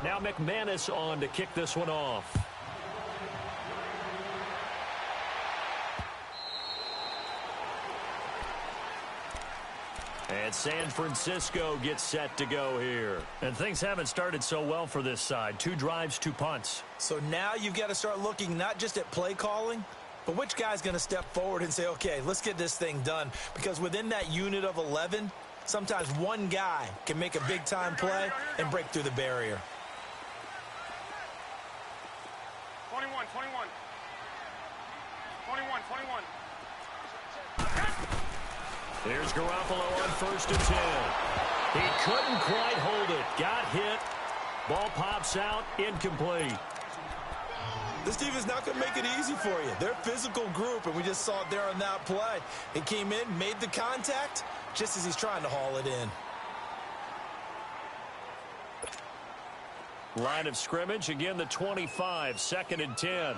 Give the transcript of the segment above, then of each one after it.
Now McManus on to kick this one off. And San Francisco gets set to go here. And things haven't started so well for this side. 2 drives, 2 punts. So now you've got to start looking not just at play calling, but which guy's going to step forward and say, okay, let's get this thing done. Because within that unit of 11, sometimes one guy can make a big-time play and break through the barrier. 21, 21. 21, 21. Here's Garoppolo on 1st and 10. He couldn't quite hold it. Got hit. Ball pops out. Incomplete. This team is not going to make it easy for you. They're a physical group, and we just saw it there on that play. He came in, made the contact, just as he's trying to haul it in. Line of scrimmage, again the 25, 2nd and 10.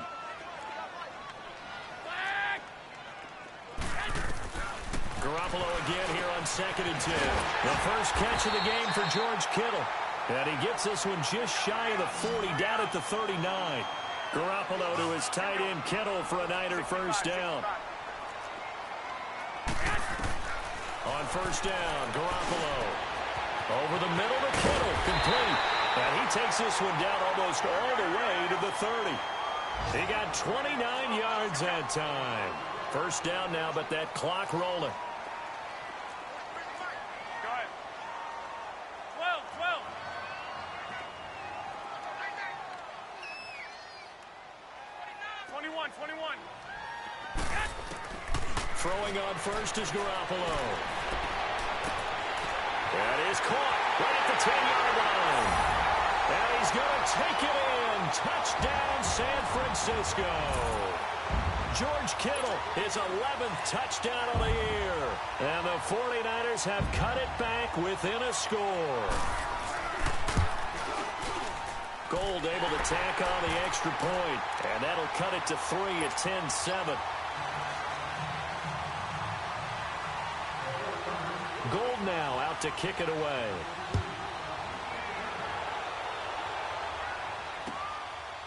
Garoppolo again here on 2nd and 10. The first catch of the game for George Kittle. And he gets this one just shy of the 40, down at the 39. Garoppolo to his tight end Kittle for a Niner first down. On 1st down, Garoppolo. Over the middle to Kittle, complete. And he takes this one down almost all the way to the 30. He got 29 yards that time. First down now, but that clock rolling. 21. Throwing on first is Garoppolo. That is caught right at the 10-yard line. And he's going to take it in. Touchdown, San Francisco. George Kittle, his 11th touchdown of the year. And the 49ers have cut it back within a score. Gold able to tack on the extra point, and that'll cut it to 3 at 10-7. Gold now out to kick it away.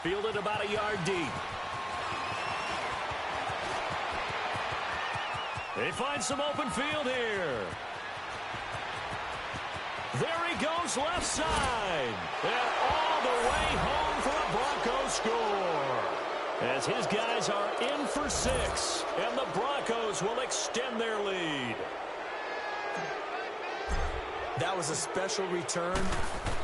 Fielded about a yard deep. They find some open field here. There he goes left side. And all the way home for a Broncos score. As his guys are in for 6. And the Broncos will extend their lead. That was a special return,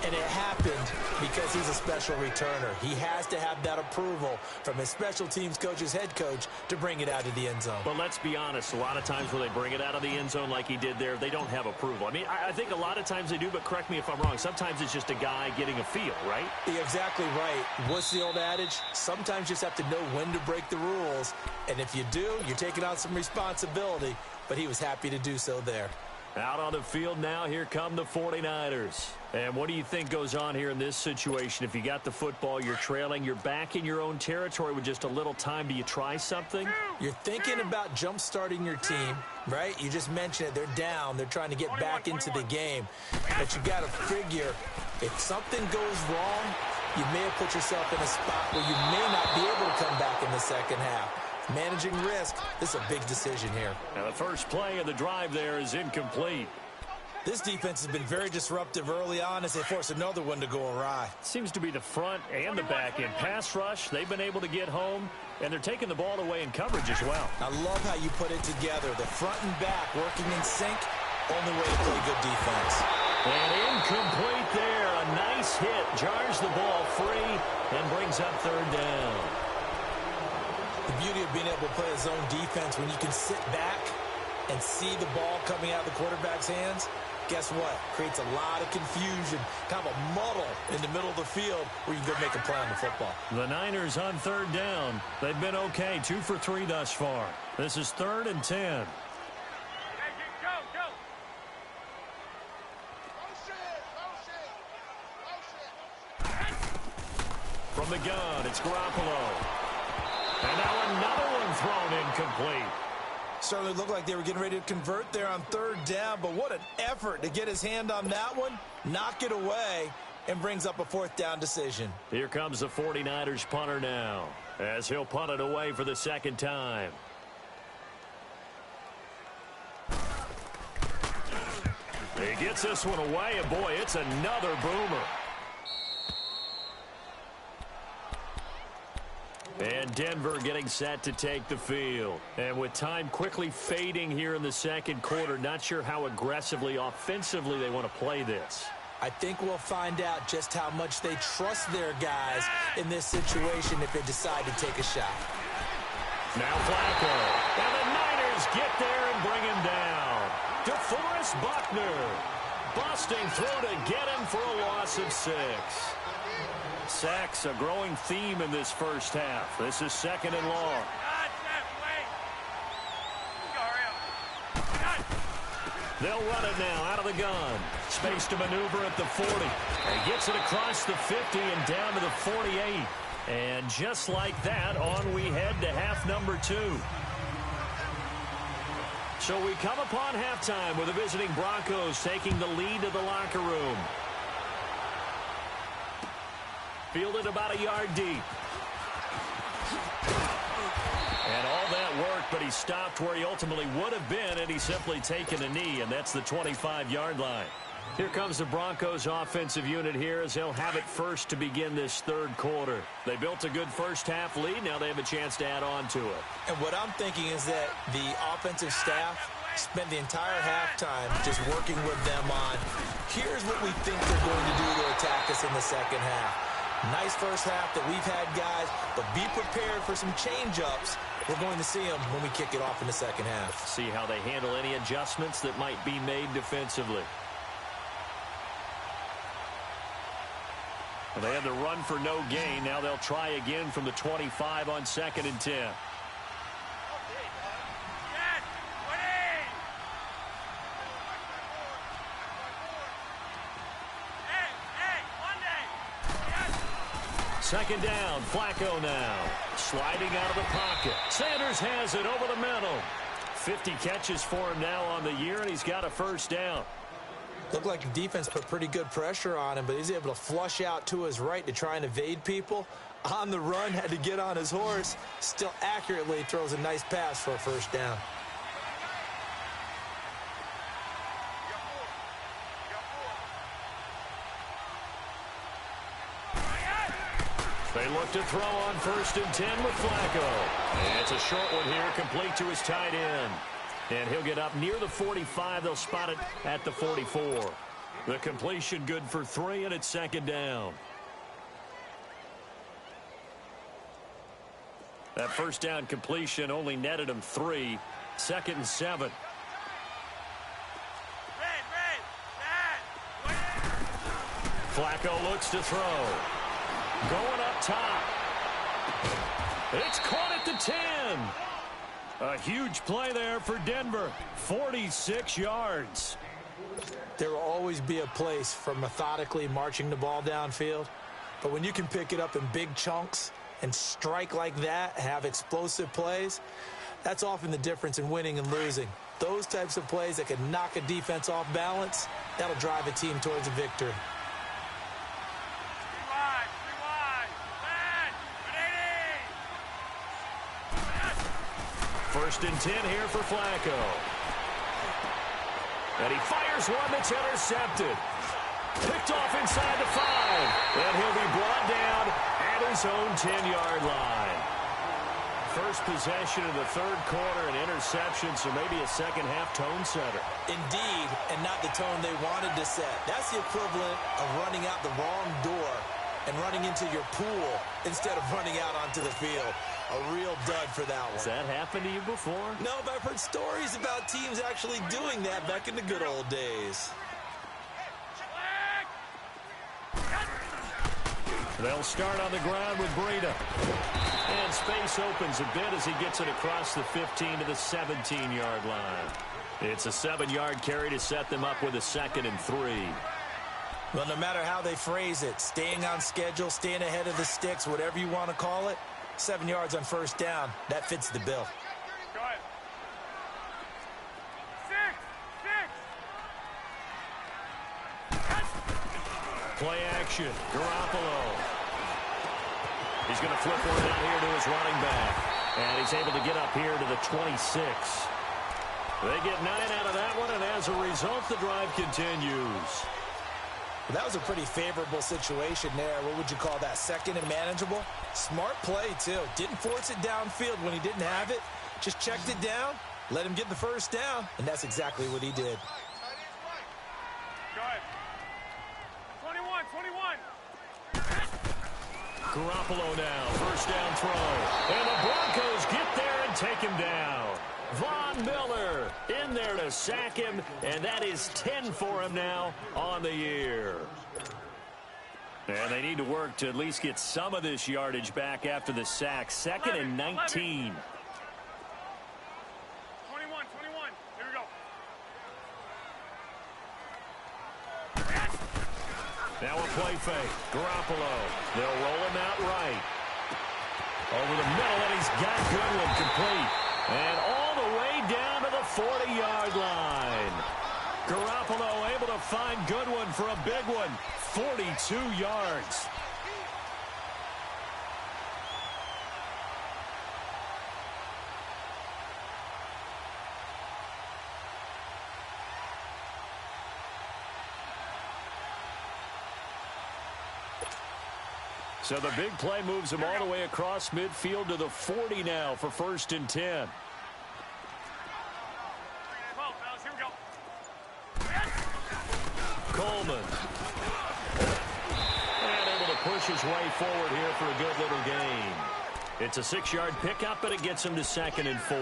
and it happened because he's a special returner. He has to have that approval from his special teams coach's head coach to bring it out of the end zone. But let's be honest, a lot of times when they bring it out of the end zone like he did there, they don't have approval. I mean, I think a lot of times they do, but correct me if I'm wrong. Sometimes it's just a guy getting a feel, right? You're exactly right. What's the old adage? Sometimes you just have to know when to break the rules, and if you do, you're taking on some responsibility, but he was happy to do so there. Out on the field now, here come the 49ers. And what do you think goes on here in this situation? If you got the football, you're trailing, you're back in your own territory with just a little time. Do you try something? You're thinking about jump-starting your team, right? You just mentioned it. They're down. They're trying to get back into the game. But you got to figure, if something goes wrong, you may have put yourself in a spot where you may not be able to come back in the second half. Managing risk, this is a big decision here. Now the first play of the drive there is incomplete. This defense has been very disruptive early on as they force another one to go awry. Seems to be the front and the back end. Pass rush, they've been able to get home, and they're taking the ball away in coverage as well. I love how you put it together. The front and back working in sync, only way to play good defense. And incomplete there. A nice hit. Jars the ball free and brings up third down. The beauty of being able to play a zone defense when you can sit back and see the ball coming out of the quarterback's hands, guess what? Creates a lot of confusion, kind of a muddle in the middle of the field where you can go make a play on the football. The Niners on third down. They've been okay, 2 for 3 thus far. This is 3rd and 10. From the gun, it's Garoppolo. And now another one thrown incomplete. Certainly looked like they were getting ready to convert there on third down, but what an effort to get his hand on that one, knock it away, and brings up a 4th down decision. Here comes the 49ers punter now, as he'll punt it away for the 2nd time. He gets this one away, and boy, it's another boomer. And Denver getting set to take the field. And with time quickly fading here in the 2nd quarter, not sure how aggressively, offensively they want to play this. I think we'll find out just how much they trust their guys in this situation if they decide to take a shot. Now Flacco. And the Niners get there and bring him down. DeForest Buckner busting through to get him for a loss of 6. Sacks a growing theme in this first half. This is 2nd and long. They'll run it now out of the gun. Space to maneuver at the 40. He gets it across the 50 and down to the 48. And just like that, on we head to half number 2. So we come upon halftime with the visiting Broncos taking the lead to the locker room. Fielded about a yard deep. And all that worked, but he stopped where he ultimately would have been, and he's simply taken a knee, and that's the 25-yard line. Here comes the Broncos offensive unit here as they'll have it first to begin this 3rd quarter. They built a good first-half lead. Now they have a chance to add on to it. And what I'm thinking is that the offensive staff spent the entire halftime just working with them on, here's what we think they're going to do to attack us in the 2nd half. Nice first half that we've had, guys, but be prepared for some change-ups. We're going to see them when we kick it off in the 2nd half. See how they handle any adjustments that might be made defensively. Well, they had the run for no gain. Now they'll try again from the 25 on 2nd and 10. Second down, Flacco now. Sliding out of the pocket. Sanders has it over the middle. 50 catches for him now on the year, and he's got a 1st down. Looked like the defense put pretty good pressure on him, but he's able to flush out to his right to try and evade people. On the run, had to get on his horse. Still accurately throws a nice pass for a 1st down. They look to throw on 1st and 10 with Flacco. And it's a short one here, complete to his tight end. And he'll get up near the 45. They'll spot it at the 44. The completion good for 3, and it's 2nd down. That 1st down completion only netted him 3. 2nd and 7. Flacco looks to throw. Going up top. It's caught at the 10. A huge play there for Denver. 46 yards. There will always be a place for methodically marching the ball downfield. But when you can pick it up in big chunks and strike like that, have explosive plays, that's often the difference in winning and losing. Those types of plays that can knock a defense off balance, that'll drive a team towards a victory. 1st and 10 here for Flacco. And he fires one that's intercepted. Picked off inside the 5. And he'll be brought down at his own 10-yard line. First possession of the 3rd quarter, an interception, so maybe a 2nd half tone setter. Indeed, and not the tone they wanted to set. That's the equivalent of running out the wrong door and running into your pool instead of running out onto the field. A real dud for that one. Has that happened to you before? No, but I've heard stories about teams actually doing that back in the good old days. They'll start on the ground with Breida. And space opens a bit as he gets it across the 15 to the 17-yard line. It's a 7-yard carry to set them up with a 2nd and 3. Well, no matter how they phrase it, staying on schedule, staying ahead of the sticks, whatever you want to call it, 7 yards on 1st down, that fits the bill. Go ahead. 6. Play action. Garoppolo. He's going to flip one out here to his running back. And he's able to get up here to the 26. They get 9 out of that one, and as a result, the drive continues. Well, that was a pretty favorable situation there. What would you call that? Second and manageable? Smart play, too. Didn't force it downfield when he didn't have it. Just checked it down, let him get the first down, and that's exactly what he did. Go ahead. 21, 21. Garoppolo now, first down throw. And the Broncos get there and take him down. Von Miller in there to sack him, and that is 10 for him now on the year. And they need to work to at least get some of this yardage back after the sack. Second and 19. 21, 21. Here we go. Now a play fake. Garoppolo. They'll roll him out right. Over the middle, and he's got Goodwin complete. And all the way down to the 40-yard line. Garoppolo able to find Goodwin for a big one. 42 yards. So the big play moves him all the way across midfield to the 40 now for first and 10. 12, fellas, here we go. Coleman. And able to push his way forward here for a good little gain. It's a 6-yard pickup, but it gets him to second and 4.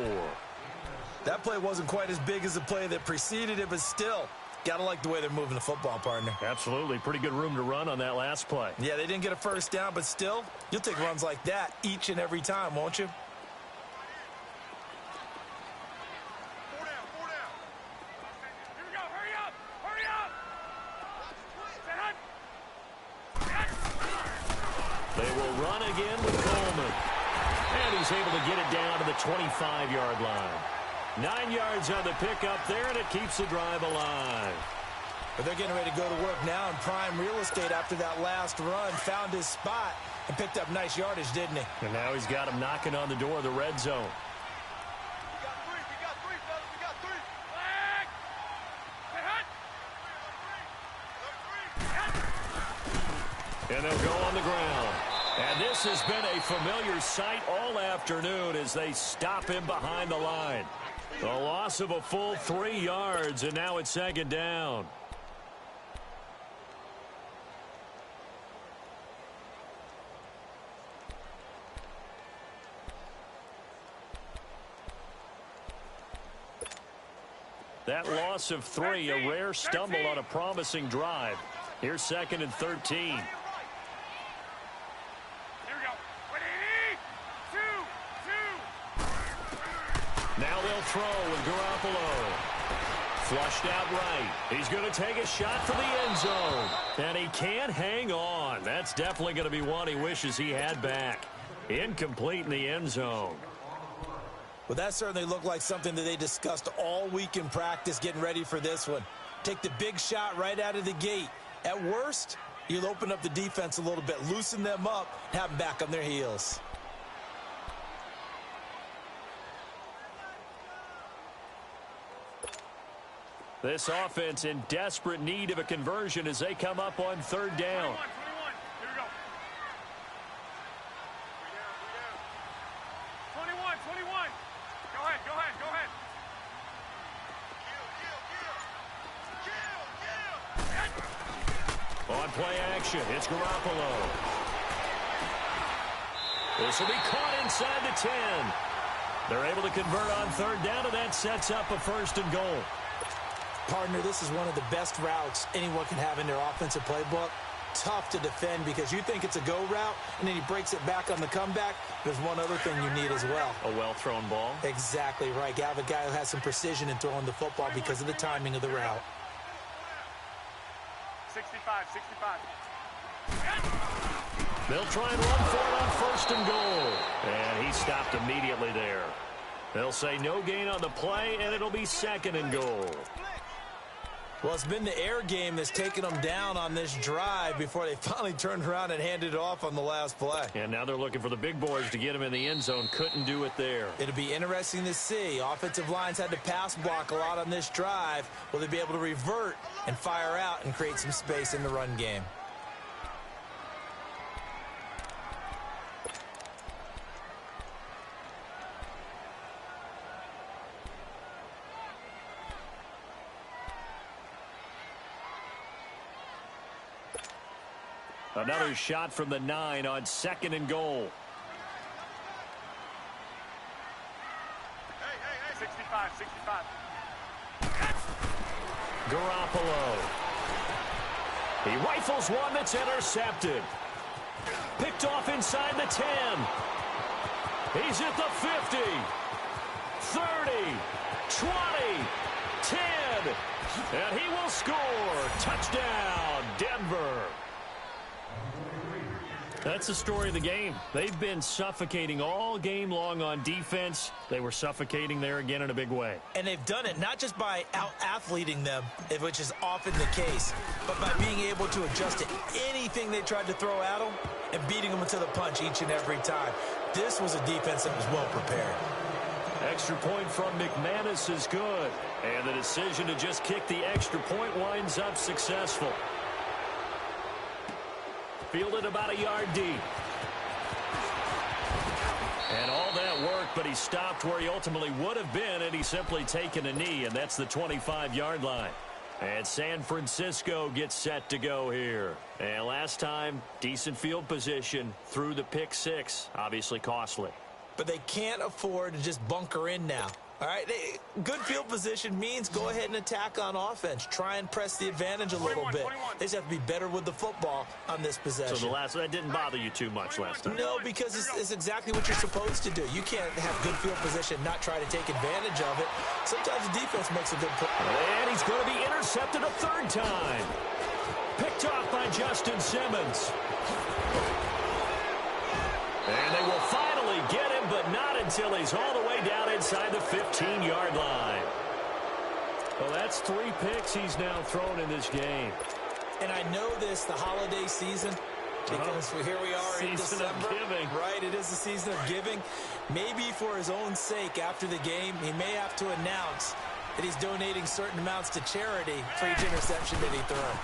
That play wasn't quite as big as the play that preceded it, but still, gotta like the way they're moving the football, partner. Absolutely. Pretty good room to run on that last play. Yeah, they didn't get a first down, but still, you'll take runs like that each and every time, won't you? 4 down, 4 down. Here we go, hurry up, hurry up. They will run again with Coleman. And he's able to get it down to the 25-yard line. 9 yards on the pickup there, and it keeps the drive alive. But they're getting ready to go to work now in prime real estate after that last run. Found his spot and picked up nice yardage, didn't he? And now he's got him knocking on the door of the red zone. We got three, fellas, we got three. Flag! Hey, hut! And they'll go on the ground. And this has been a familiar sight all afternoon as they stop him behind the line. A loss of a full 3 yards, and now it's second down. That loss of 3, a rare stumble on a promising drive. Here's second and 13. Now they'll throw with Garoppolo. Flushed out right. He's going to take a shot for the end zone. And he can't hang on. That's definitely going to be one he wishes he had back. Incomplete in the end zone. Well, that certainly looked like something that they discussed all week in practice getting ready for this one. Take the big shot right out of the gate. At worst, you'll open up the defense a little bit, loosen them up, have them back on their heels. This offense in desperate need of a conversion as they come up on third down. 21. Here we go. 21. Go ahead. On play action, it's Garoppolo. This will be caught inside the 10. They're able to convert on third down, and that sets up a first and goal. Partner, this is one of the best routes anyone can have in their offensive playbook. Tough to defend because you think it's a go route, and then he breaks it back on the comeback. There's one other thing you need as well. A well-thrown ball. Exactly right. You have a guy who has some precision in throwing the football because of the timing of the route. 65. They'll try and run for it on first and goal. And he stopped immediately there. They'll say no gain on the play, and it'll be second and goal. Well, it's been the air game that's taken them down on this drive before they finally turned around and handed it off on the last play. And now they're looking for the big boys to get him in the end zone. Couldn't do it there. It'll be interesting to see. Offensive lines had to pass block a lot on this drive. Will they be able to revert and fire out and create some space in the run game? Another shot from the 9 on 2nd and goal. Hey, 65, 65. Garoppolo. He rifles one that's intercepted. Picked off inside the 10. He's at the 50. 30. 20. 10. And he will score. Touchdown, Denver. That's the story of the game. They've been suffocating all game long on defense. They were suffocating there again in a big way. And they've done it not just by out-athleting them, which is often the case, but by being able to adjust to anything they tried to throw at them and beating them to the punch each and every time. This was a defense that was well prepared. Extra point from McManus is good. And the decision to just kick the extra point winds up successful. Fielded about a yard deep. And all that work, but he stopped where he ultimately would have been, and he's simply taken a knee, and that's the 25-yard line. And San Francisco gets set to go here. And last time, decent field position, through the pick 6, obviously costly. But they can't afford to just bunker in now. All right, good field position means go ahead and attack on offense. Try and press the advantage a little bit. They just have to be better with the football on this possession. So that didn't bother you too much last time? No, because it's exactly what you're supposed to do. You can't have good field position, not try to take advantage of it. Sometimes the defense makes a good play. And he's going to be intercepted a 3rd time. Picked off by Justin Simmons. And they will finally get him, but not until he's all the way down inside the 15-yard line. Well, that's 3 picks he's now thrown in this game. And I know this, the holiday season, because here we are in December. Season of giving. Right, it is the season of giving. Maybe for his own sake after the game, he may have to announce that he's donating certain amounts to charity for each interception that he throws.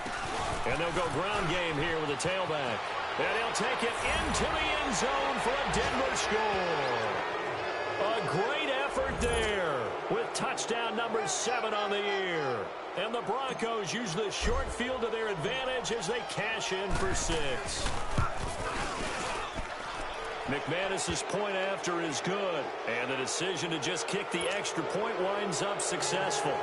And they'll go ground game here with a tailback. And he'll take it into the end zone for a Denver score. A great effort there with touchdown number 7 on the year. And the Broncos use the short field to their advantage as they cash in for 6. McManus's point after is good. And the decision to just kick the extra point winds up successful.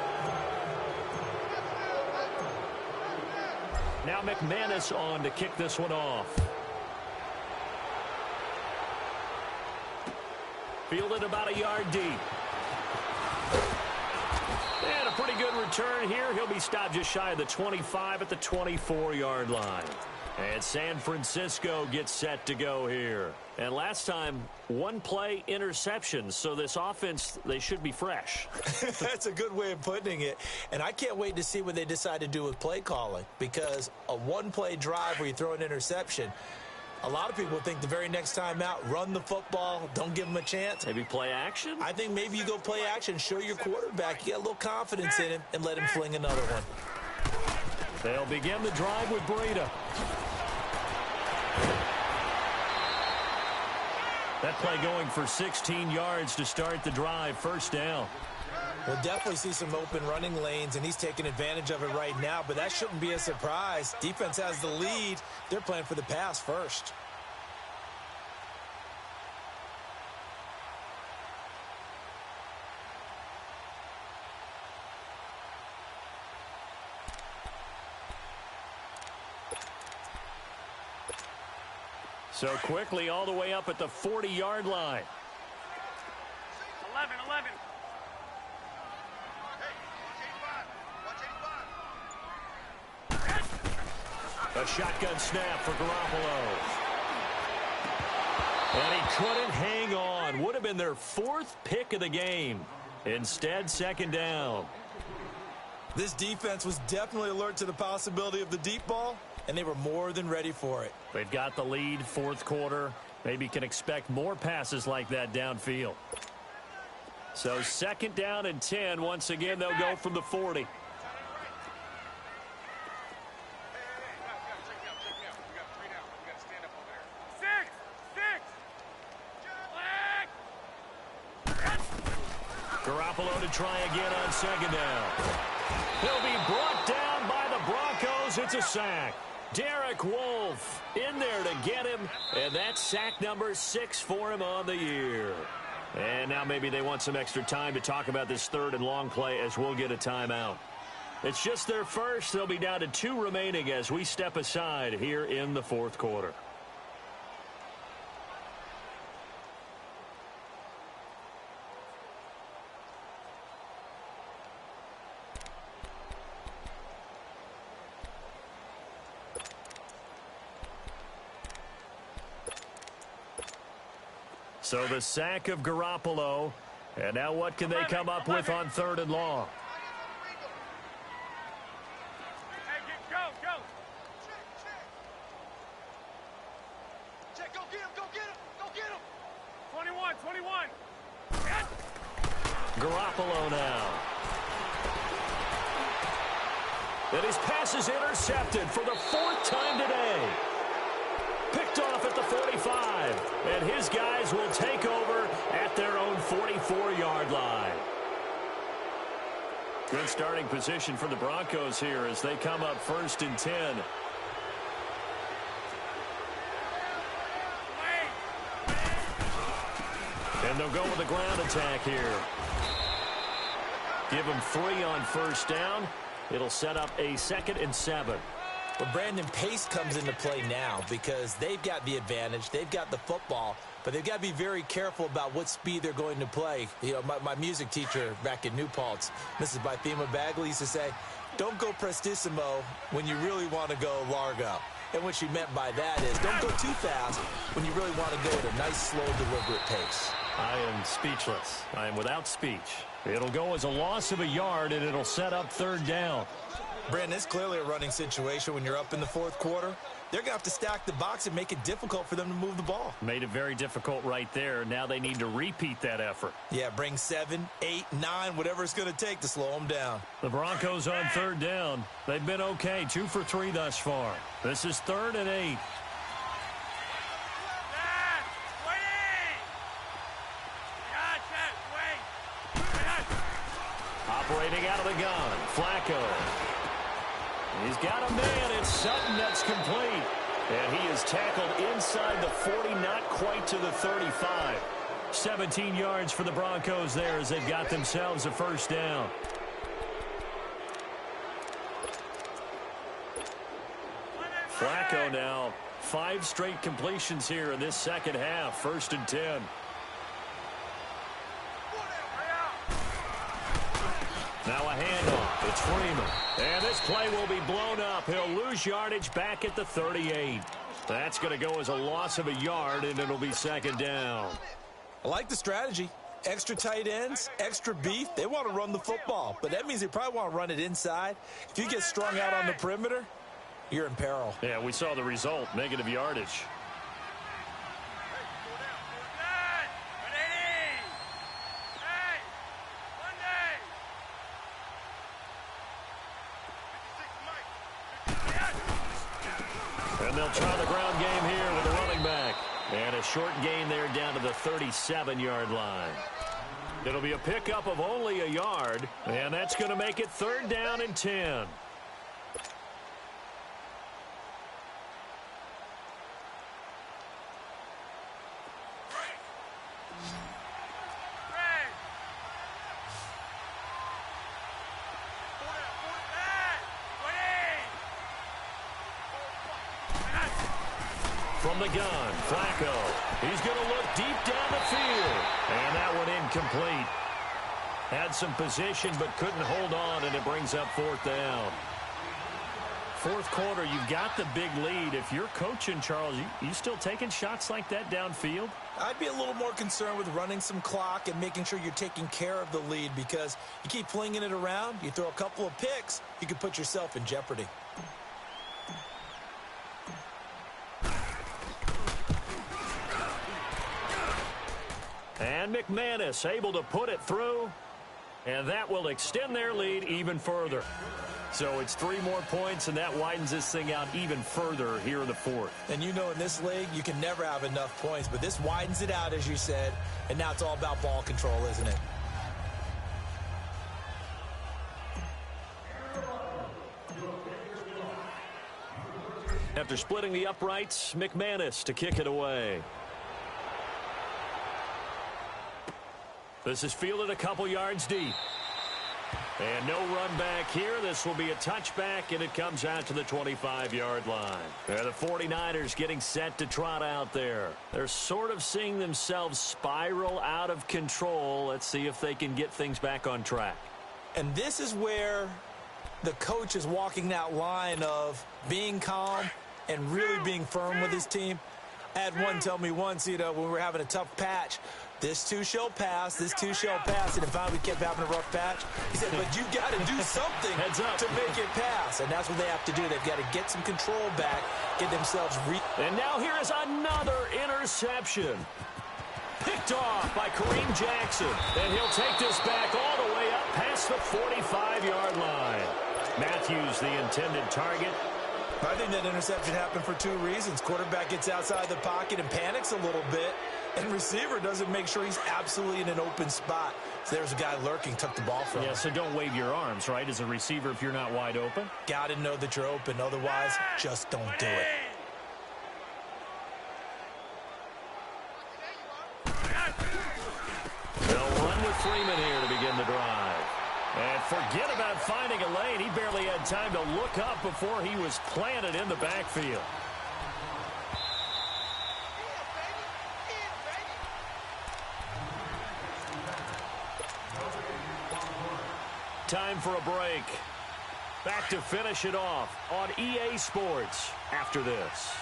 Now McManus on to kick this one off. Fielded about a yard deep. And a pretty good return here. He'll be stopped just shy of the 25 at the 24-yard line. And San Francisco gets set to go here. And last time, 1-play interceptions. So this offense, they should be fresh. That's a good way of putting it. And I can't wait to see what they decide to do with play calling. Because a 1-play drive where you throw an interception, a lot of people think the very next time out, run the football, don't give them a chance. Maybe play action? I think maybe you go play action, show your quarterback you got a little confidence in him, and let him fling another one. They'll begin the drive with Breida. That play going for 16 yards to start the drive. 1st down. We'll definitely see some open running lanes, and he's taking advantage of it right now, but that shouldn't be a surprise. Defense has the lead. They're playing for the pass first. So quickly all the way up at the 40-yard line. 11. A shotgun snap for Garoppolo. And he couldn't hang on. Would have been their 4th pick of the game. Instead, 2nd down. This defense was definitely alert to the possibility of the deep ball, and they were more than ready for it. They've got the lead, fourth quarter. Maybe can expect more passes like that downfield. So 2nd down and 10. Once again, they'll go from the 40. Garoppolo to try again on 2nd down. He'll be brought down by the Broncos. It's a sack. Derek Wolfe in there to get him, and that's sack number 6 for him on the year. And now maybe they want some extra time to talk about this 3rd and long play as we'll get a timeout. It's just their first. They'll be down to 2 remaining as we step aside here in the 4th quarter. So the sack of Garoppolo. And now what can they come up with on 3rd and long? Hey, go, go. Check, go get him, go get him, go get him. 21, 21. Yes. Garoppolo now. And his pass is intercepted for the 4th time today. Picked off at the 45. And his guys will take over at their own 44-yard line. Good starting position for the Broncos here as they come up 1st and 10. And they'll go with a ground attack here. Give them 3 on 1st down. It'll set up a 2nd and 7. But Brandon, pace comes into play now because they've got the advantage. They've got the football, but they've got to be very careful about what speed they're going to play. You know, my music teacher back in New Paltz, Mrs. Bythema Bagley, used to say, don't go prestissimo when you really want to go largo. And what she meant by that is don't go too fast when you really want to go at a nice, slow, deliberate pace. I am speechless. I am without speech. It'll go as a loss of a yard, and it'll set up 3rd down. Brandon, it's clearly a running situation when you're up in the 4th quarter. They're going to have to stack the box and make it difficult for them to move the ball. Made it very difficult right there. Now they need to repeat that effort. Yeah, bring 7, 8, 9, whatever it's going to take to slow them down. The Broncos on 3rd down. They've been okay, 2 for 3 thus far. This is 3rd and 8. Operating out of the gun, Flacco. He's got a man. It's Sutton that's complete. And he is tackled inside the 40, not quite to the 35. 17 yards for the Broncos there as they've got themselves a 1st down. Flacco now, 5 straight completions here in this 2nd half. 1st and 10. Now a handoff. It's Freeman. And this play will be blown up. He'll lose yardage back at the 38. That's going to go as a loss of a yard, and it'll be 2nd down. I like the strategy. Extra tight ends, extra beef. They want to run the football, but that means they probably want to run it inside. If you get strung out on the perimeter, you're in peril. Yeah, we saw the result, negative yardage. And they'll try the ground game here with a running back. And a short gain there down to the 37-yard line. It'll be a pickup of only a yard, and that's going to make it 3rd down and 10. From the gun, Flacco. He's going to look deep down the field. And that one incomplete. Had some position but couldn't hold on, and it brings up 4th down. fourth quarter, you've got the big lead. If you're coaching, Charles, you still taking shots like that downfield? I'd be a little more concerned with running some clock and making sure you're taking care of the lead, because you keep flinging it around, you throw a couple of picks, you can put yourself in jeopardy. And McManus able to put it through, and that will extend their lead even further. So it's 3 more points, and that widens this thing out even further here in the fourth. And you know, in this league, you can never have enough points, but this widens it out, as you said, and now it's all about ball control, isn't it? After splitting the uprights, McManus to kick it away. This is fielded a couple yards deep. And no run back here. This will be a touchback, and it comes out to the 25-yard line. The 49ers getting set to trot out there. They're sort of seeing themselves spiral out of control. Let's see if they can get things back on track. And this is where the coach is walking that line of being calm and really being firm with his team. I had one tell me once, you know, when we were having a tough patch, this too shall pass, this too shall pass. And finally we kept having a rough patch. He said, but you got to do something to make it pass. And that's what they have to do. They've got to get some control back, get themselves And now here is another interception. Picked off by Kareem Jackson. And he'll take this back all the way up past the 45-yard line. Matthews, the intended target. I think that interception happened for 2 reasons. Quarterback gets outside the pocket and panics a little bit, and receiver doesn't make sure he's absolutely in an open spot. So there's a guy lurking, took the ball from him. Yeah, so don't wave your arms, right, as a receiver if you're not wide open. Got to know that you're open. Otherwise, just don't do it. They'll run with Freeman here to begin the drive. And forget about finding a lane. He barely had time to look up before he was planted in the backfield. Time for a break. Back to finish it off on EA Sports after this.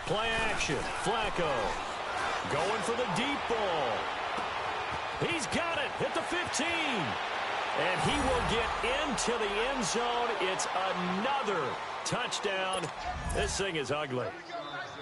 Play action. Flacco. Going for the deep ball. He's got it at the 15. And he will get into the end zone. It's another touchdown. This thing is ugly.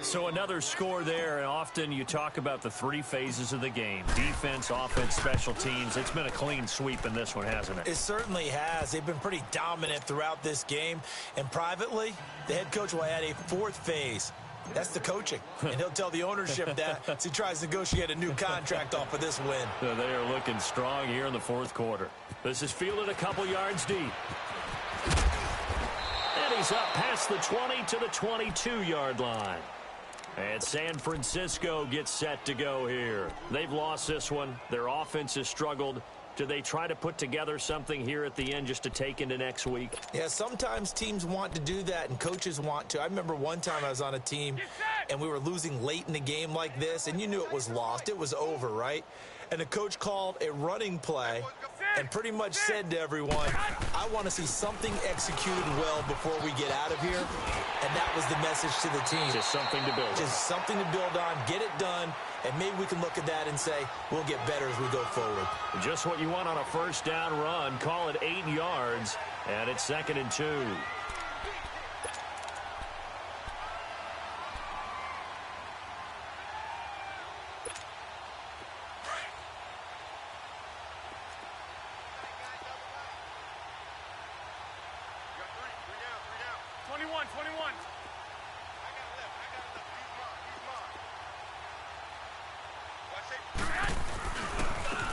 So another score there, and often you talk about the 3 phases of the game. Defense, offense, special teams. It's been a clean sweep in this one, hasn't it? It certainly has. They've been pretty dominant throughout this game. And privately, the head coach will add a 4th phase. That's the coaching. And he'll tell the ownership that as he tries to negotiate a new contract off of this win. So they are looking strong here in the 4th quarter. This is fielded a couple yards deep. And he's up past the 20 to the 22-yard line. And San Francisco gets set to go here. They've lost this one. Their offense has struggled. Do they try to put together something here at the end just to take into next week? Yeah, sometimes teams want to do that and coaches want to. I remember one time I was on a team and we were losing late in the game like this, and you knew it was lost. It was over, right? And the coach called a running play and pretty much said to everyone, I want to see something executed well before we get out of here. And that was the message to the team. Just something to build on. Just something to build on, get it done, and maybe we can look at that and say, we'll get better as we go forward. Just what you want on a first down run. Call it 8 yards, and it's 2nd and 2.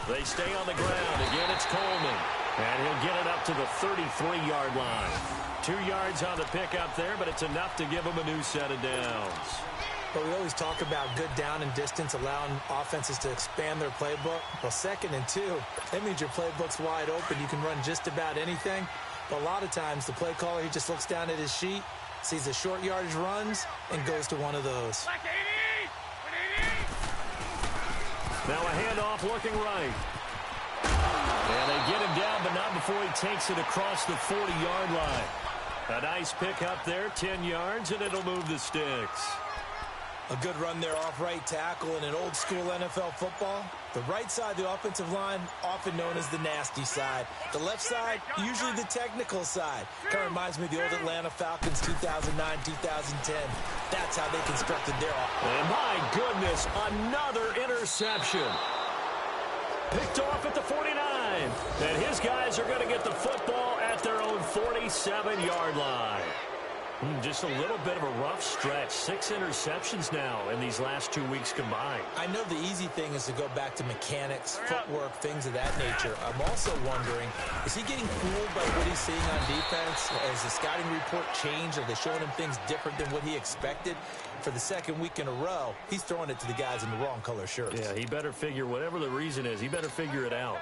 They stay on the ground. Again, it's Coleman. And he'll get it up to the 33-yard line. 2 yards on the pickup there, but it's enough to give him a new set of downs. But we always talk about good down and distance, allowing offenses to expand their playbook. Well, 2nd and 2, that means your playbook's wide open. You can run just about anything. But a lot of times, the play caller, he just looks down at his sheet, sees the short yardage runs, and goes to one of those. Now a handoff looking right. And And they get him down, but not before he takes it across the 40-yard line. A nice pick up there, 10 yards, and it'll move the sticks. A good run there off right tackle in an old-school NFL football. The right side of the offensive line, often known as the nasty side. The left side, usually the technical side. Kind of reminds me of the old Atlanta Falcons 2009, 2010. That's how they constructed their offense. And my goodness, another interception. Picked off at the 49. And his guys are going to get the football at their own 47-yard line. Just a little bit of a rough stretch. 6 interceptions now in these last 2 weeks combined. I know the easy thing is to go back to mechanics, footwork, things of that nature. I'm also wondering, is he getting fooled by what he's seeing on defense? Has the scouting report changed? Are they showing him things different than what he expected? For the second week in a row, he's throwing it to the guys in the wrong color shirts. Yeah, he better figure, whatever the reason is, he better figure it out.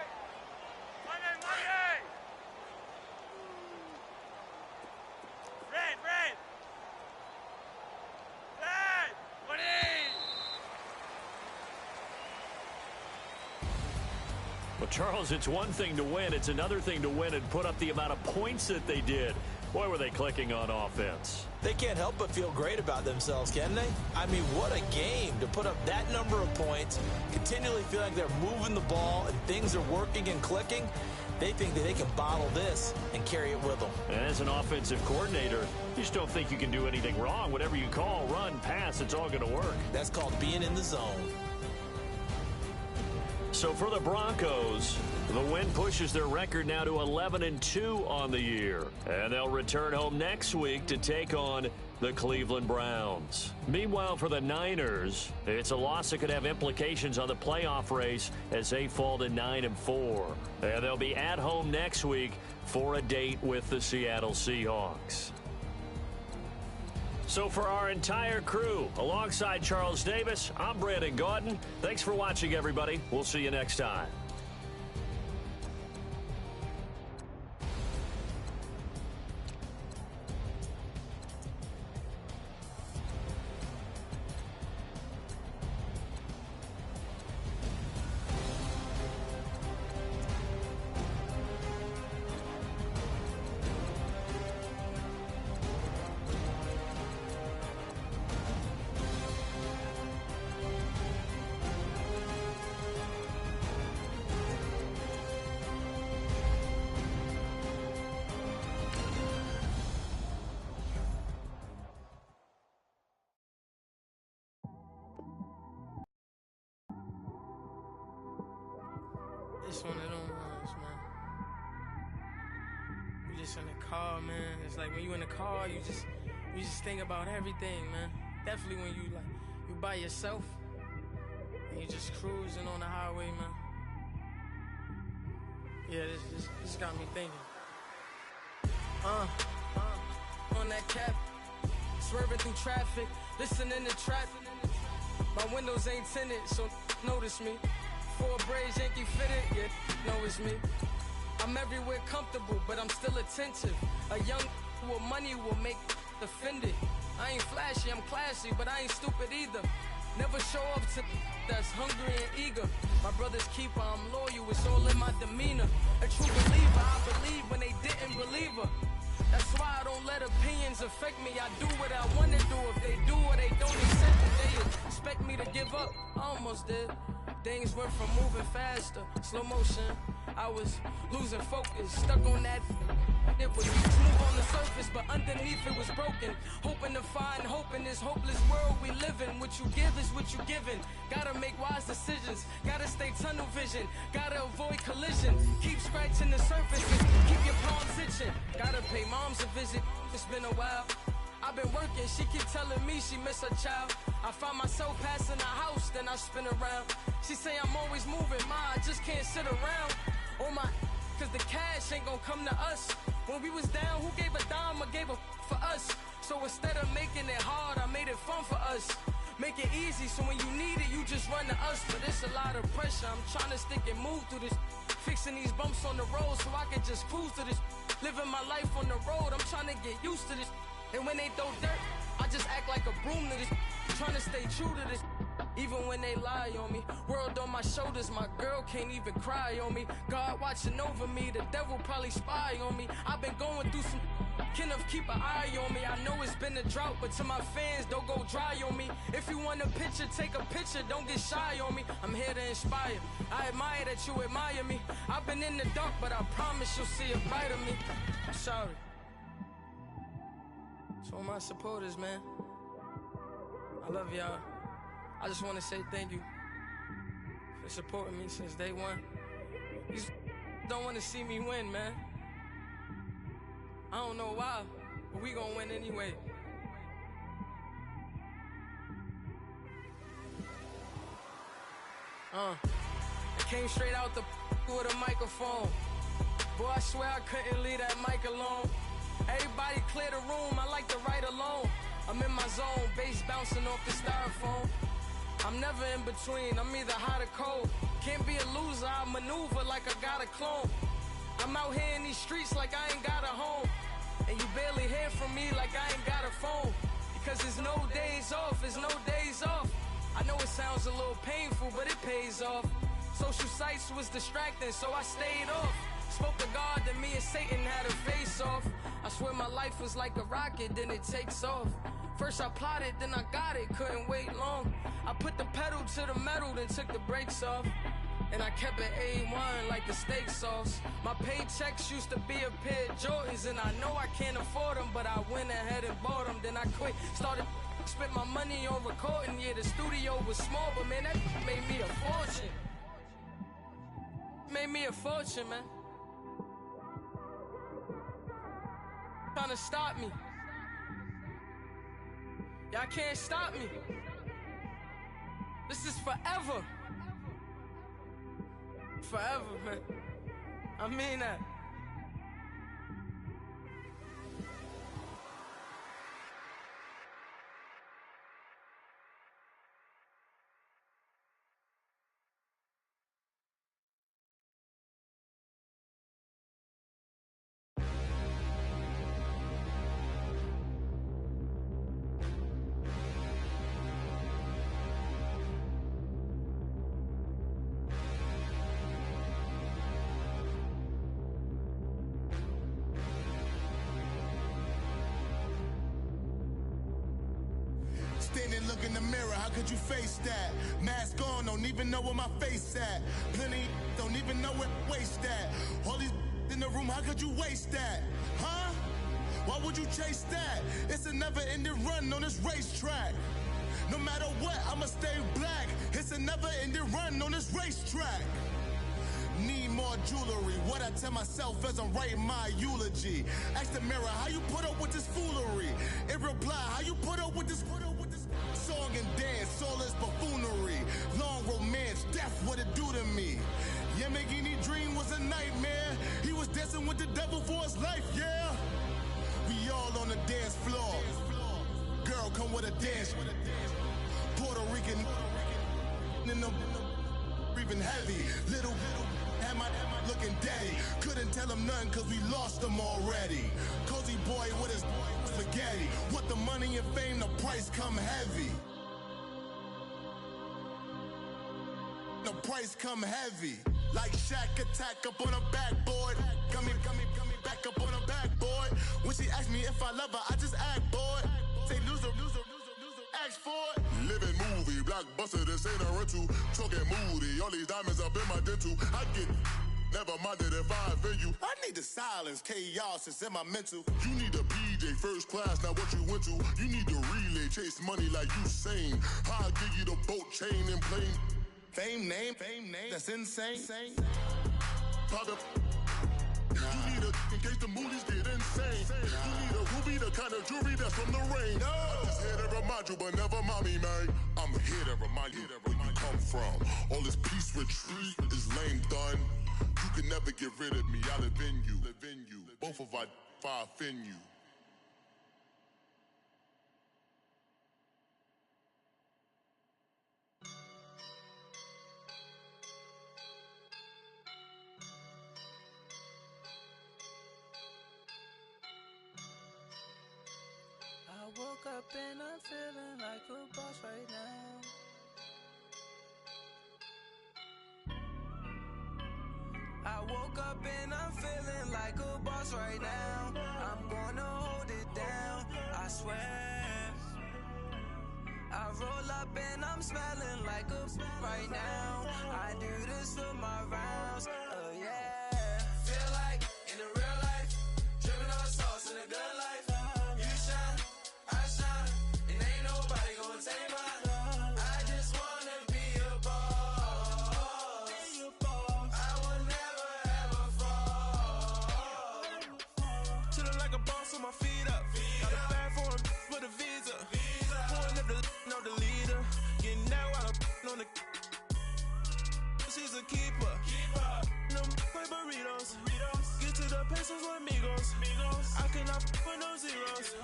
Well, Charles, it's one thing to win. It's another thing to win and put up the amount of points that they did. Boy, were they clicking on offense. They can't help but feel great about themselves, can they? I mean, what a game to put up that number of points, continually feel like they're moving the ball and things are working and clicking. They think that they can bottle this and carry it with them. And as an offensive coordinator, you just don't think you can do anything wrong. Whatever you call, run, pass, it's all going to work. That's called being in the zone. So for the Broncos, the win pushes their record now to 11-2 on the year. And they'll return home next week to take on the Cleveland Browns. Meanwhile, for the Niners, it's a loss that could have implications on the playoff race as they fall to 9-4. And they'll be at home next week for a date with the Seattle Seahawks. So for our entire crew, alongside Charles Davis, I'm Brandon Gaudin. Thanks for watching, everybody. We'll see you next time. It's one of them ones, man. You just in the car, man. It's like when you in the car, you just think about everything, man. Definitely when you by yourself and you just cruising on the highway, man. Yeah, this got me thinking. On that cap, swerving through traffic, listening to trap. My windows ain't tinted, so notice me. 4 braids, Yankee fitted, yeah, know it's me. I'm everywhere comfortable, but I'm still attentive. A young with money will make offended. I ain't flashy, I'm classy, but I ain't stupid either. Never show up to that's hungry and eager. My brother's keeper, I'm loyal, it's all in my demeanor. A true believer, I believe when they didn't believe her. That's why I don't let opinions affect me. I do what I want to do. If they do or they don't accept it, they expect me to give up. I almost did. Things went from moving faster, slow motion. I was losing focus, stuck on that. It was smooth on the surface, but underneath it was broken. Hoping to find hope in this hopeless world we live in. What you give is what you given. Gotta make wise decisions. Gotta stay tunnel vision. Gotta avoid collision. Keep scratching the surface and keep your palms itching. Gotta pay moms a visit. It's been a while. I've been working, she keep telling me she miss her child. I find myself passing the house, then I spin around. She say I'm always moving, I just can't sit around. Oh my, cause the cash ain't gonna come to us. When we was down, who gave a dime or gave a for us? So instead of making it hard, I made it fun for us. Make it easy, so when you need it, you just run to us. But it's a lot of pressure, I'm trying to stick and move through this. Fixing these bumps on the road so I can just cruise to this. Living my life on the road, I'm trying to get used to this. And when they throw dirt, I just act like a broom to this. Trying to stay true to this. even when they lie on me. World on my shoulders, my girl can't even cry on me. God watching over me, the devil probably spy on me. I've been going through some, enough keep an eye on me. I know it's been a drought, but to my fans, don't go dry on me. If you want a picture, take a picture, don't get shy on me. I'm here to inspire, I admire that you admire me. I've been in the dark, but I promise you'll see a bright of me. I'm sorry. To all my supporters, man, I love y'all. I just want to say thank you for supporting me since day one. You don't want to see me win, man. I don't know why, but we gonna win anyway. I came straight out the with a microphone. Boy, I swear I couldn't leave that mic alone. Everybody clear the room, I like to write alone. I'm in my zone, bass bouncing off the styrofoam. I'm never in between, I'm either hot or cold. Can't be a loser, I maneuver like I got a clone. I'm out here in these streets like I ain't got a home. And you barely hear from me like I ain't got a phone. Because there's no days off, there's no days off. I know it sounds a little painful, but it pays off. Social sites was distracting, so I stayed off. Spoke to God, then me and Satan had a face off. I swear my life was like a rocket, then it takes off. First I plotted, then I got it, couldn't wait long. I put the pedal to the metal, then took the brakes off. And I kept it A1 like the steak sauce. My paychecks used to be a pair of Jordans, and I know I can't afford them, but I went ahead and bought them. Then I quit, started, spent my money on recording. Yeah, the studio was small, but man, that made me a fortune. Made me a fortune, man. Trying to stop me. Y'all can't stop me. This is forever. Forever, man. I mean that. Standing, look in the mirror, how could you face that? Mask on, don't even know where my face at. Plenty, don't even know where waste at. All these in the room, how could you waste that? Huh? Why would you chase that? It's a never-ending run on this racetrack. No matter what, I'ma stay black. It's a never-ending run on this racetrack. Need more jewelry, what I tell myself as I'm writing my eulogy. Ask the mirror, how you put up with this foolery? It reply, how you put up with this song and dance, all this buffoonery. Long romance, death, what it do to me? Yamagini dream was a nightmare. He was dancing with the devil for his life, yeah. We all on the dance floor. Girl, come with a dance. Puerto Rican in the breathing heavy. Little had my looking daddy. Couldn't tell him nothing cause we lost him already. Cozy boy with his spaghetti. What the money and fame, the price come heavy. The price come heavy. Like Shaq attack up on a backboard. Coming back up on a backboard. When she asked me if I love her, I just act bored. Say loser, ask for it. Living movie, blockbuster, this ain't a rental. Talking moody, all these diamonds up in my dental. I get never minded if I offend you. I need the silence, chaos is in my mental. You need a PJ first class, not what you went to. You need the relay, chase money like you sane. I'll give you the boat chain and plane. Fame name, that's insane. Private. You need a in case the movies get insane. You need a ruby, the kind of jewelry that's from the rain. No. I'm just here to remind you, but never mind me, man. I'm here to remind you where you come from. All this peace retreat is lame done. You can never get rid of me. I live in you. Both of our fire offend you. I woke up and I'm feeling like a boss right now. boss right now. I'm gonna hold it down, I swear. I roll up and I'm smelling like a right now. I do this for my rounds, oh yeah. Feel like in the real life, dripping on sauce in the good life. You shine, I shine, and ain't nobody gonna take mine. I just wanna be a boss. I will never ever fall. Chillin' like a boss with my feet up. Got a bag for him with a visa. Pulling up the know the leader. Getting that while I'm on the. She's a keeper. No play burritos. Get to the pesos with amigos. I cannot with no zeros.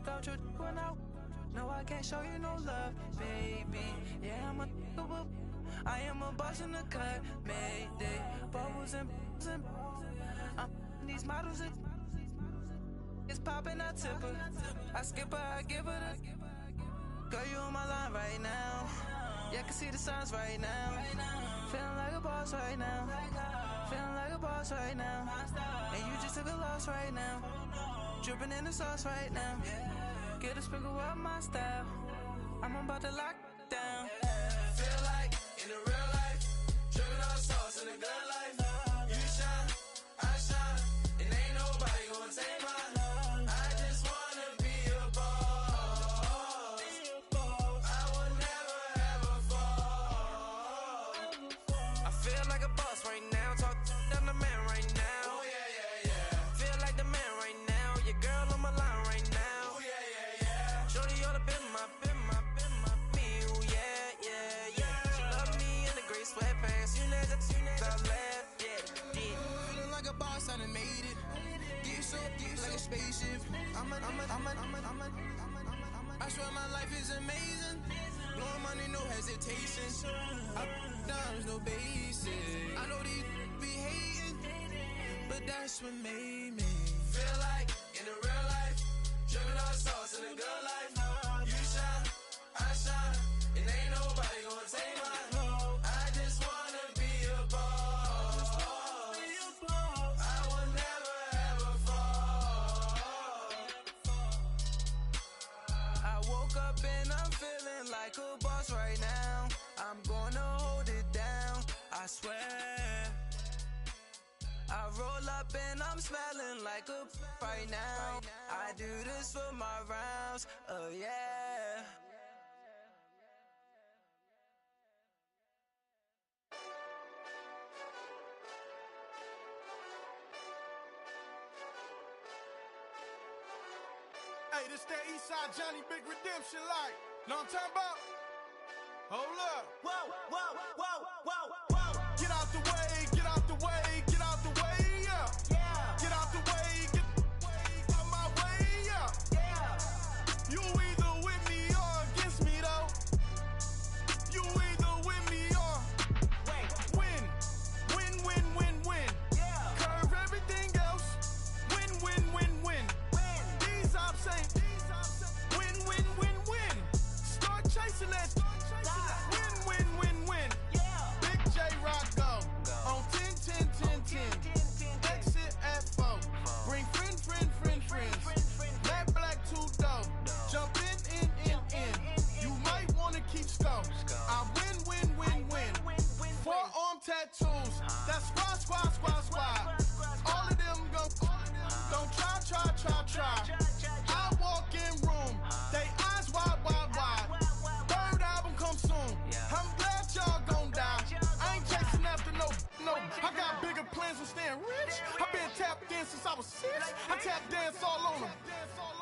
Don't you run out? No, I can't show you no love, baby. Yeah, I am a boss in the cut, Mayday. Bubbles and I'm these models. It's popping, I tip her. I skip her, I give her the. Girl, you on my line right now. Yeah, I can see the signs right now. Feeling like a boss right now. Feeling like a boss right now. And you just took a loss right now. Dripping in the sauce right now. Get a sprinkle up my style. I'm about to lock down. Feel like in the real life, dripping on sauce in the good life. You shine, I shine, and ain't nobody gonna take mine. I just wanna be a boss. I will never ever fall. I feel like a boss right now. Talk down the man right now. Oh yeah, yeah, yeah. Feel like the man right now. Your girl on my line right now. Oh yeah, yeah, yeah. Shorty oughta been my me. Oh yeah, yeah, yeah. She love me in the gray sweatpants. You never left, yeah. Feeling like a boss, I done made it. Get so like a spaceship. I swear my life is amazing. Blowing money, no hesitation. Up, downs, no basic. I know these be hating, but that's what made me. Feel like in the real life, dripping on sauce in the good life. You shine, I shine, and ain't nobody gonna take mine. I just wanna be a boss. I will never ever fall. I woke up and I'm feeling like a boss right now. I'm gonna hold it down, I swear. I roll up and I'm smelling like a right now. I do this for my rounds, oh yeah. Hey, this that Eastside Johnny Big Redemption like. Know what I'm talking about? Hold up. Whoa, whoa, whoa, whoa, whoa. Get out the way, get out the way, get out the way, yeah. Yeah, Get out the way, get out my way, yeah. yeah. You either with me or against me, though. You either with me or win. Win, win, win, win. Yeah. Curve everything else. Win, win, win, win. These ops ain't win, win, win, win. Start chasing that. Win, win, win, win. Yeah. Big J Rock go on 10, 10, 10, 10. Exit at 4. Bring friends. Black, black, 2 dough. Jump in. You might wanna keep score. I win, win, win, win. Forearm tattoos. That's squad. All of them go. Don't try. I walk in room. They eyes wide. Third album come soon. I'm glad y'all gon' die. I ain't chasing after no. I got bigger plans than staying rich. I been tapped in since I was 6. I tap dance all on them.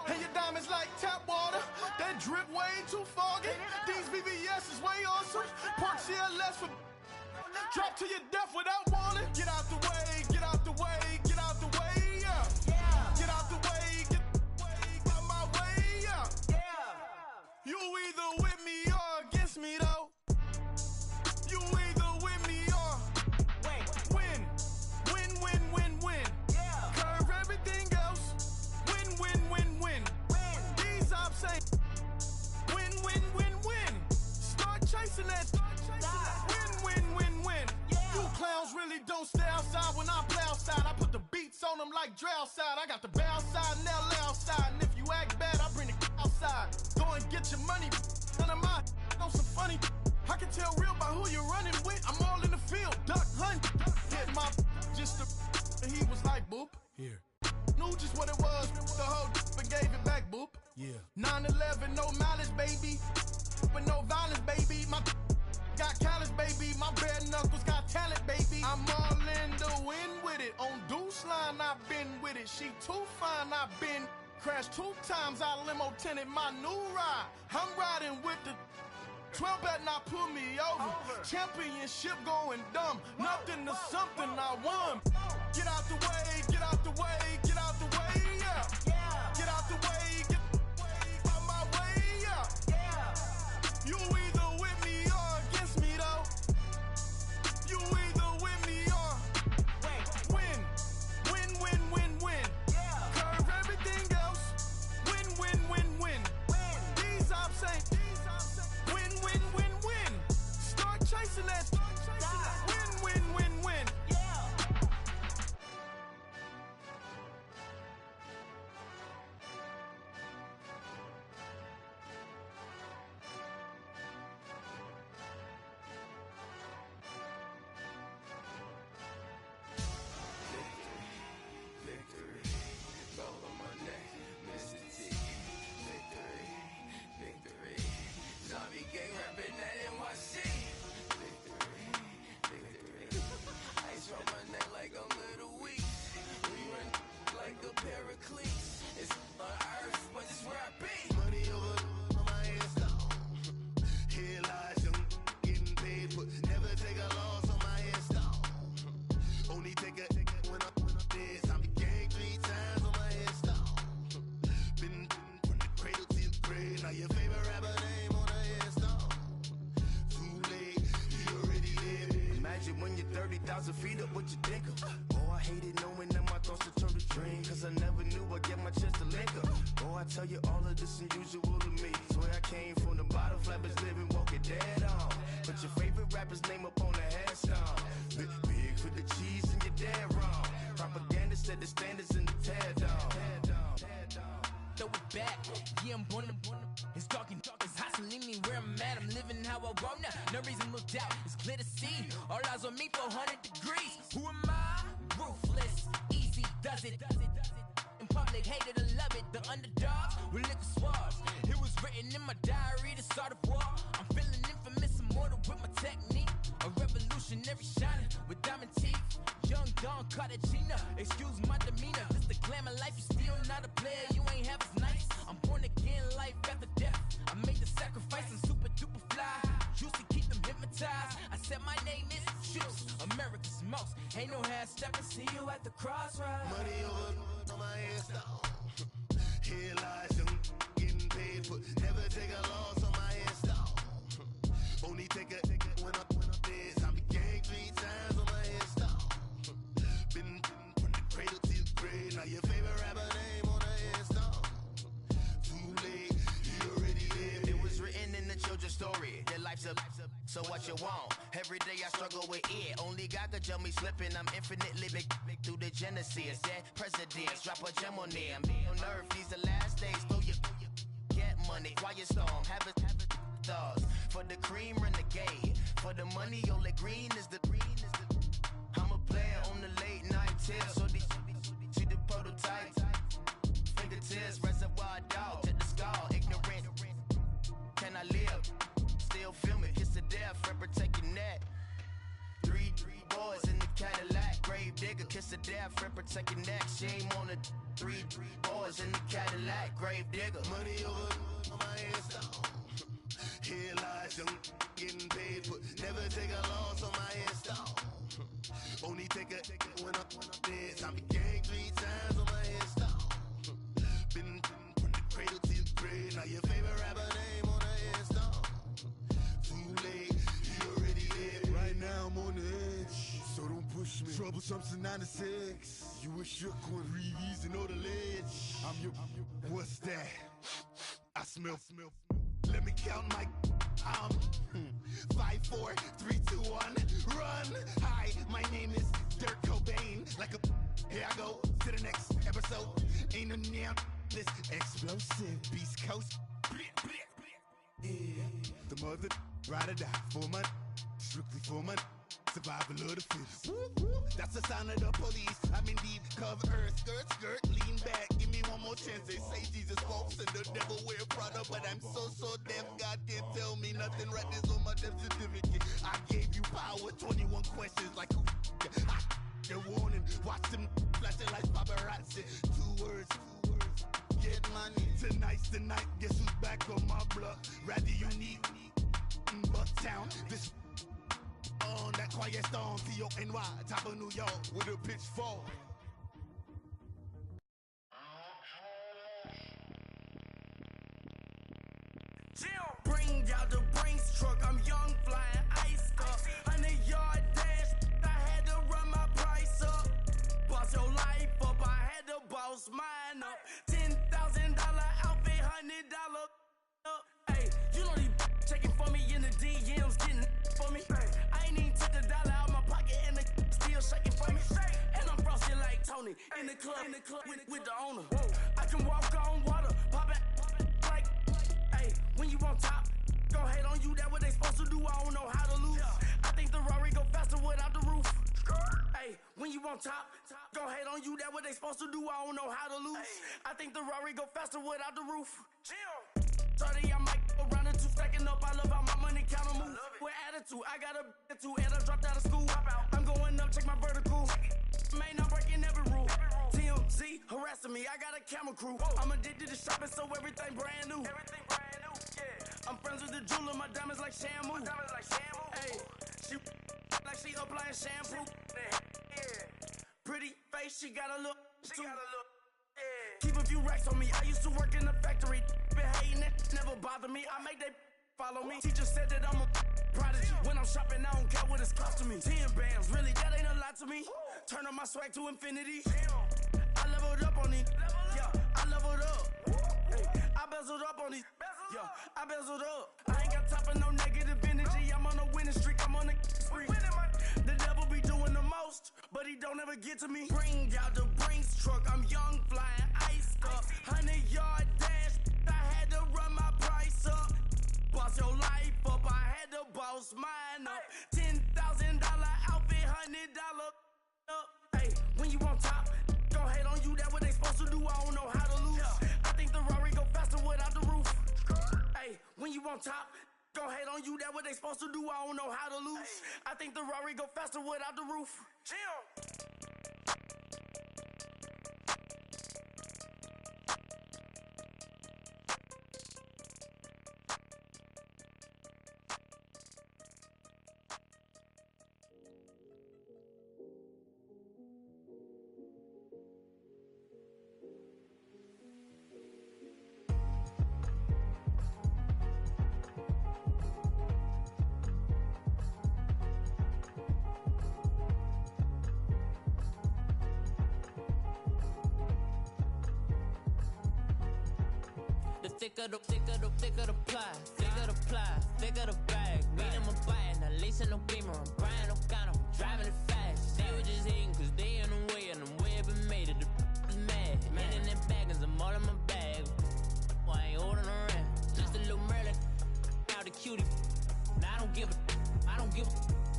And your diamonds like tap water. That drip way too foggy. These BBS is way awesome. Park CLS for drop to your death without warning. Get out the way, get out the way, get out the way, yeah. Get out the way, get out my way, yeah. You either with me or against me, though. You either with me or win. Win, win, win, win. Curve everything else. Win, win, win, win. These ops ain't win, win, win, win. Start chasing that. Win, win, win, win. You clowns really don't stay outside when I play. Dre outside. I got the bounce side and LA outside. And if you act bad, I bring the outside. Go and get your money. None of my know some funny. I can tell real by who you're running with. I'm all in the field. Duck hunt. Hit my just and he was like, boop. Here. Knew just what it was. The whole and gave it back, boop. Yeah. 9/11, no malice, baby. But no violence, baby. My got callous, baby. My bare knuckles got talent, baby. I'm all in the wind with it. On Deuce line, I've been with it. She too fine, I've been crashed 2 times. I limo tinted my new ride. I'm riding with the 12 better not pull me over. Championship going dumb. Nothing to something I won. Get out the way, get out the way, get out the way, yeah. Get out the way, get out my way, yeah. You either with me or against me, though. You either with me or win. Win, win, win, win. Curve everything else. Win, win, win, win. These ops ain't. Win, win, win, win. Start chasing that. Win, win, win, win. When you're 30,000 feet up, what you think of? Oh, I hated knowing that my thoughts would turn to dream, cause I never knew I'd get my chance to link up. Oh, I tell you all of this unusual to me. Swear I came from the bottom, flappers living, walking dead on. Put your favorite rapper's name up on the headstone. Big for the cheese and you're dead wrong. Propaganda set the standards in the tear down. Throw it back, yeah, I'm born to. It's talking, it's hustling me where I'm at. I'm living how I want now. No reason looked out, it's clear to see. All eyes on me for 100 degrees. Who am I? Ruthless, easy, does it. In public, hated or love it. The underdogs with liquor swabs. It was written in my diary to start a war. I'm feeling infamous, immortal with my technique. A revolutionary shining with diamond teeth. Young Don Cartagena, excuse my demeanor. This the glamour life, you still not a player. You ain't half as nice. I'm born again, life after death. I made the sacrifice, I'm super duper fly. Used to keep them hypnotized. I said my name is Shoes, America's most. Ain't no half stepping. See you at the crossroads. Money over on my install. Here lies young, getting paid for. Never take a loss on my install. Only take a when I'm dead. I be gang 3 times on my install. Been from the cradle to the grave. Now your favorite rapper name on the install. Too late, you already lived. It was written in the children's story. Their life's up, so what you want? Every day I struggle with it. Only God could tell me slipping. I'm infinitely big through the genesis. Dead presidents, drop a gem on them. On earth, these the last days. Throw your get money, quiet storm. Have it thoughts. For the cream, renegade. For the money, only green is the. I'm a player on the late night tips. So these see the prototype. Fingertips, reservoir dog to the skull. Ignorant. Can I live? Still film it. Kiss the death, rep protecting that. 3 boys in the Cadillac. Grave digger, kiss the death, rep protecting that. Shame on the 3 boys in the Cadillac. Grave digger. Money over on my install. Here lies young, getting paid for. Never take a loss on my install. Only take a when I'm dead. I be gang 3 times on my install. Been from the cradle to the grave. Now your favorite rapper name on the install. Too late, you already lived. Right now I'm on the edge, so don't push me. Troublesome to 96. You a shook one, Reeves and know the ledge. I'm your. What's that? I smell. Let me count my. 5, 4, 3, 2, 1, run. Hi, my name is Dirk Cobain. Like a, here I go to the next episode. Ain't no damn this explosive Beast Coast. Yeah, the mother ride or die for my strictly for my survival of the fittest. That's the sound of the police. I'm in deep cover earth, skirt, lean back. Give me one more chance. They say Jesus walks and the devil wear Prada, but I'm so deaf. God can't tell me nothing. Right this on my death certificate. I gave you power. 21 questions like who? The warning. Watch them flashing like paparazzi. 2 words. Get money. Tonight's the night. Guess who's back on my block? Rather unique. Bucktown. This. On that quiet storm, T-O-N-Y, top of New York, with a pitchfork. Bring out the Brinks truck, I'm young, flying ice up. 100-yard dash, I had to run my price up. Boss your life up, I had to boss mine up. $10,000 outfit, $100 up. Hey, you know these checking for me in the DMs, getting for me. I ain't even took $1 out my pocket and the still shaking for me. And I'm frosty like Tony in the club with the owner. I can walk on water, pop it like, hey, when you on top, gon' hate on you, that what they supposed to do, I don't know how to lose. I think the Rari go faster without the roof. Hey, when you on top, gon' hate on you, that what they supposed to do, I don't know how to lose. I think the Rari go faster without the roof. 30, I might go round and 2 stacking up. I love how my money count on move. With attitude, I got a attitude, and I dropped out of school. I'm going up, check my vertical. Man, I'm breaking every rule. TMZ harassing me, I got a camera crew. I'm addicted to shopping, so everything brand new. I'm friends with the jeweler, my diamonds like Shamu. Hey, she like she applying shampoo. Pretty face, she got a look. Keep a few racks on me. I used to work in the factory. Been hating it, never bother me. I make they follow me. Teacher said that I'm a prodigy. When I'm shopping, I don't care what it's costing me. 10 bands, really, that ain't a lot to me. Turn up my swag to infinity. I leveled up on these. Yeah, I leveled up. Hey, I bezeled up on these. Yeah, I bezeled up. I ain't got time for no negative energy. I'm on a winning streak. I'm on a spree. The devil be doing the most, but he don't ever get to me. Bring out the Brinks truck. I'm young, flying ice up. 100-yard dash. I had to run my price up. Boss your life up. I had to boss mine up. $10,000 outfit, $100 up. Hey, when you on top, gon' hate on you. That what they supposed to do. I don't know how to lose. I think the Rari go faster without the roof. Hey, when you on top, gon' hate on you. That what they supposed to do. I don't know how to lose. I think the Rari go faster without the roof. Thicker the ply, thicker the bag. Meet him, I'm buying, not leasing no beamer, I'm buying no gun, I'm driving it fast. They were just hating cause they in the way and I'm way up and made it, the is mad. Man in that bag cause I'm all in my bag. Well, I ain't holding around, just a little Merlin, out the cutie. Now I don't give a,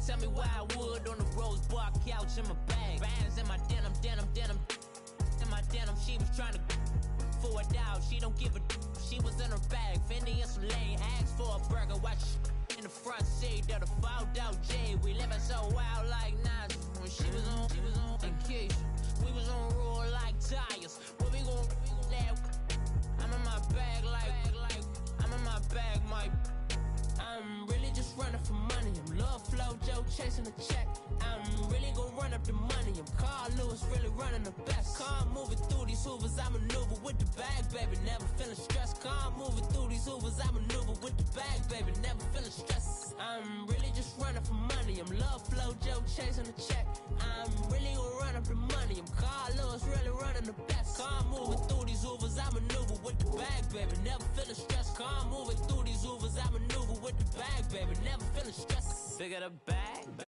tell me why I would on the rose bar couch in my bag. Bands in my denim, in my denim, she was trying to for it out, she don't give a. She was in her bag, Fendi and some lane. Asked for a burger, watch in the front seat of the fouled out J. We living so wild like Nas. When she was on vacation, we was on roll like tires. Where we gon' let? I'm in my bag like I'm in my bag, Mike. I'm really just running for money. I'm love flow, Joe chasing a check. I'm really gon' run up the money. I'm Carl Lewis, really running the best. Car moving through these hoovers, I maneuver with the bag, baby. Never feeling stressed. Car moving through these hoovers, I maneuver with the bag, baby. Never feeling stressed. I'm really just running for money. I'm love flow, Joe chasing a check. I'm really gon' run up the money. I'm Carl Lewis, really running the best. Car moving through these hoovers, I maneuver with the bag, baby. Never feeling stressed. Car moving through these hoovers, I maneuver with the bag, baby. Never feeling Figure the bag.